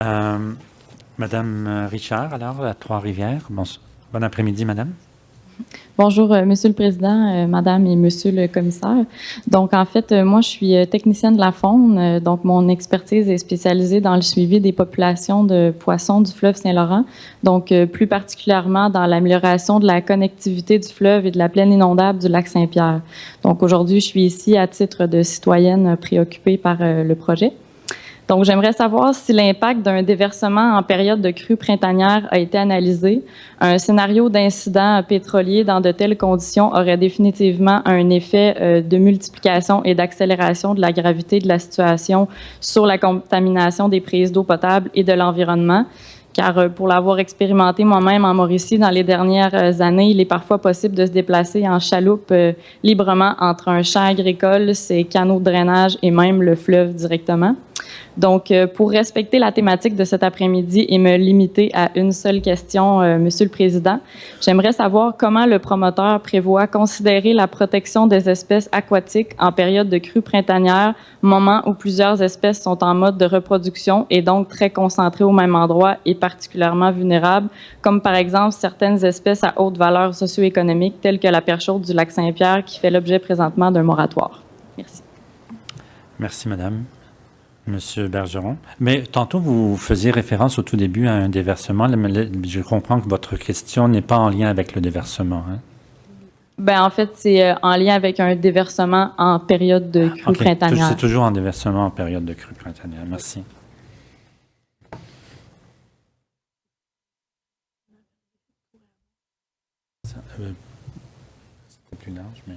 Euh, Madame Richard, alors, à Trois-Rivières. Bon après-midi, Madame. Bonjour, Monsieur le Président, Madame et Monsieur le Commissaire. Donc, en fait, moi, je suis technicienne de la faune. Donc, mon expertise est spécialisée dans le suivi des populations de poissons du fleuve Saint-Laurent. Donc, plus particulièrement dans l'amélioration de la connectivité du fleuve et de la plaine inondable du lac Saint-Pierre. Donc, aujourd'hui, je suis ici à titre de citoyenne préoccupée par le projet. Donc, j'aimerais savoir si l'impact d'un déversement en période de crue printanière a été analysé. Un scénario d'incident pétrolier dans de telles conditions aurait définitivement un effet de multiplication et d'accélération de la gravité de la situation sur la contamination des prises d'eau potable et de l'environnement. Car pour l'avoir expérimenté moi-même en Mauricie dans les dernières années, il est parfois possible de se déplacer en chaloupe librement entre un champ agricole, ses canaux de drainage et même le fleuve directement. Donc, pour respecter la thématique de cet après-midi et me limiter à une seule question, Monsieur le Président, j'aimerais savoir comment le promoteur prévoit considérer la protection des espèces aquatiques en période de crue printanière, moment où plusieurs espèces sont en mode de reproduction et donc très concentrées au même endroit et particulièrement vulnérables, comme par exemple certaines espèces à haute valeur socio-économique telles que la perche chaude du lac Saint-Pierre qui fait l'objet présentement d'un moratoire. Merci. Merci, Madame. Monsieur Bergeron. Mais tantôt, vous faisiez référence au tout début à un déversement. Je comprends que votre question n'est pas en lien avec le déversement. Hein? Ben, en fait, c'est en lien avec un déversement en période de crue printanière. C'est toujours en déversement en période de crue printanière. Merci. C'était plus large, mais...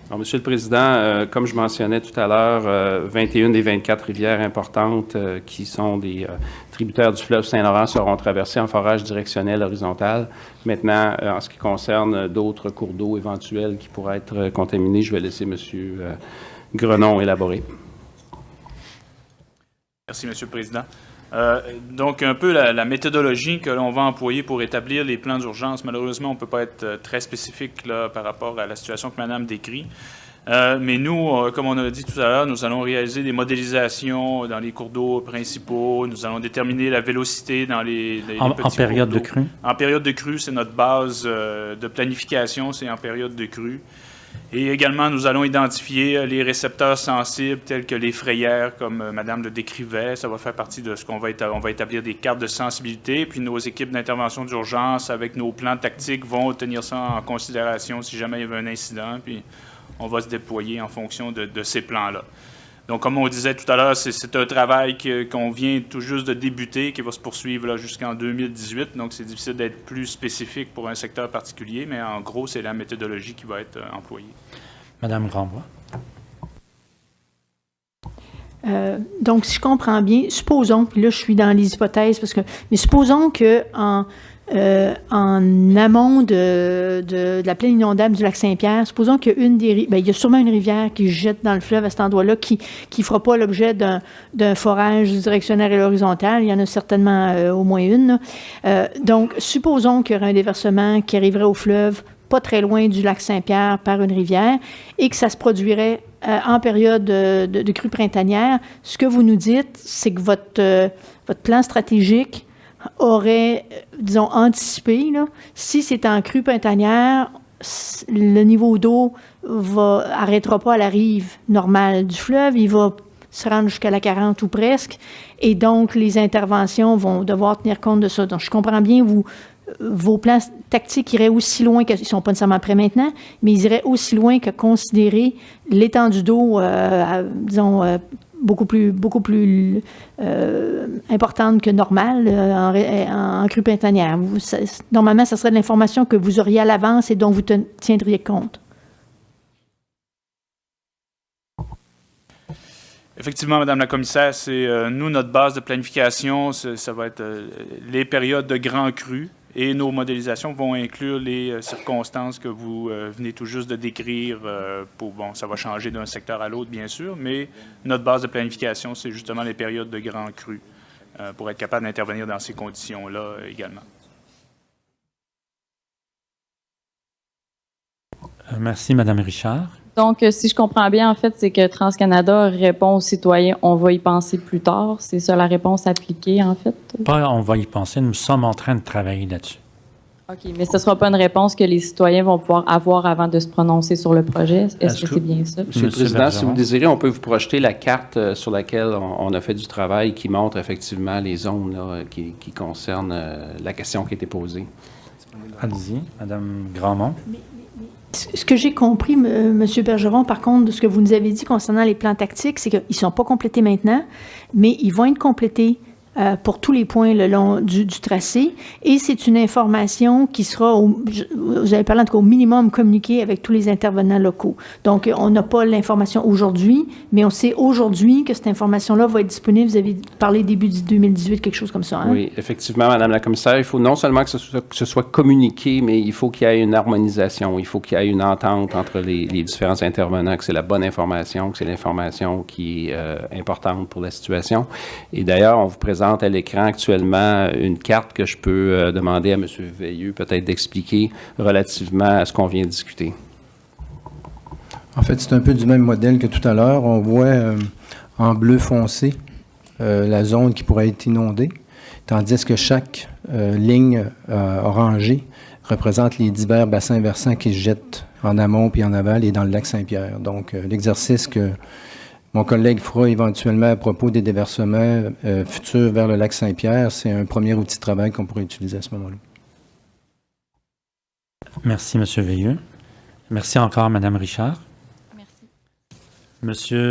Alors, Monsieur le Président, comme je mentionnais tout à l'heure, 21 des 24 rivières importantes qui sont des tributaires du fleuve Saint-Laurent seront traversées en forage directionnel horizontal. Maintenant, en ce qui concerne d'autres cours d'eau éventuels qui pourraient être contaminés, je vais laisser Monsieur Grenon élaborer. Merci, Monsieur le Président. Donc, un peu la méthodologie que l'on va employer pour établir les plans d'urgence. Malheureusement, on ne peut pas être très spécifique là, par rapport à la situation que Madame décrit. Mais nous, comme on a dit tout à l'heure, nous allons réaliser des modélisations dans les cours d'eau principaux. Nous allons déterminer la vélocité dans les petits cours d'eau. En période de crue? En période de crue, c'est notre base de planification, c'est en période de crue. Et également, nous allons identifier les récepteurs sensibles tels que les frayères, comme Madame le décrivait. Ça va faire partie de ce qu'on va établir. On va établir des cartes de sensibilité, puis nos équipes d'intervention d'urgence, avec nos plans tactiques, vont tenir ça en considération si jamais il y avait un incident, puis on va se déployer en fonction de ces plans-là. Donc, comme on disait tout à l'heure, c'est un travail qu'on vient tout juste de débuter, qui va se poursuivre jusqu'en 2018. Donc, c'est difficile d'être plus spécifique pour un secteur particulier, mais en gros, c'est la méthodologie qui va être employée. Madame Grandbois. Donc, si je comprends bien, supposons, puis là, je suis dans les hypothèses, mais supposons qu'en amont de la plaine inondable du lac Saint-Pierre, supposons qu'il y a il y a sûrement une rivière qui jette dans le fleuve à cet endroit-là qui ne fera pas l'objet d'un forage directionnel et horizontal. Il y en a certainement au moins une. Donc, supposons qu'il y aurait un déversement qui arriverait au fleuve pas très loin du lac Saint-Pierre par une rivière et que ça se produirait en période de crue printanière. Ce que vous nous dites, c'est que votre plan stratégique aurait, disons, anticipé, là, si c'est en crue printanière, le niveau d'eau arrêtera pas à la rive normale du fleuve, il va se rendre jusqu'à la 40 ou presque, et donc les interventions vont devoir tenir compte de ça. Donc, je comprends bien, vos plans tactiques iraient aussi loin, ils ne sont pas nécessairement prêts maintenant, mais ils iraient aussi loin que considérer l'étendue d'eau, disons, beaucoup plus importante que normale en crue printanière. Normalement, ce serait de l'information que vous auriez à l'avance et dont vous tiendriez compte. Effectivement, Madame la Commissaire, c'est nous, notre base de planification, ça va être les périodes de grand cru. Et nos modélisations vont inclure les circonstances que vous venez tout juste de décrire. Bon, ça va changer d'un secteur à l'autre, bien sûr, mais notre base de planification, c'est justement les périodes de grand cru. pour être capable d'intervenir dans ces conditions-là également. Merci, Madame Richard. Donc, si je comprends bien, en fait, c'est que TransCanada répond aux citoyens, on va y penser plus tard. C'est ça la réponse appliquée, en fait? Pas, on va y penser, nous sommes en train de travailler là-dessus. OK, mais ce ne sera pas une réponse que les citoyens vont pouvoir avoir avant de se prononcer sur le projet. Est-ce que c'est bien ça? Monsieur le Président, Bergeron. si vous désirez, on peut vous projeter la carte sur laquelle on a fait du travail qui montre effectivement les zones là, qui concernent la question qui a été posée. Allez-y, Madame Grandmont. Ce que j'ai compris, M. Bergeron, par contre, de ce que vous nous avez dit concernant les plans tactiques, c'est qu'ils ne sont pas complétés maintenant, mais ils vont être complétés pour tous les points le long du tracé. Et c'est une information qui sera, vous avez parlé en tout cas au minimum, communiquée avec tous les intervenants locaux. Donc, on n'a pas l'information aujourd'hui, mais on sait aujourd'hui que cette information-là va être disponible. Vous avez parlé début du 2018, quelque chose comme ça. Hein? Oui, effectivement, Madame la Commissaire, il faut non seulement que ce soit communiqué, mais il faut qu'il y ait une harmonisation, il faut qu'il y ait une entente entre les différents intervenants, que c'est la bonne information, que c'est l'information qui est importante pour la situation. Et d'ailleurs, on vous présente à l'écran actuellement une carte que je peux demander à M. Veilleux peut-être d'expliquer relativement à ce qu'on vient de discuter. En fait, c'est un peu du même modèle que tout à l'heure. On voit en bleu foncé la zone qui pourrait être inondée, tandis que chaque ligne orangée représente les divers bassins versants qui se jettent en amont puis en aval et dans le lac Saint-Pierre. Donc, l'exercice que mon collègue fera éventuellement à propos des déversements futurs vers le lac Saint-Pierre, c'est un premier outil de travail qu'on pourrait utiliser à ce moment-là. Merci, Monsieur Veilleux. Merci encore, Madame Richard. Merci. Monsieur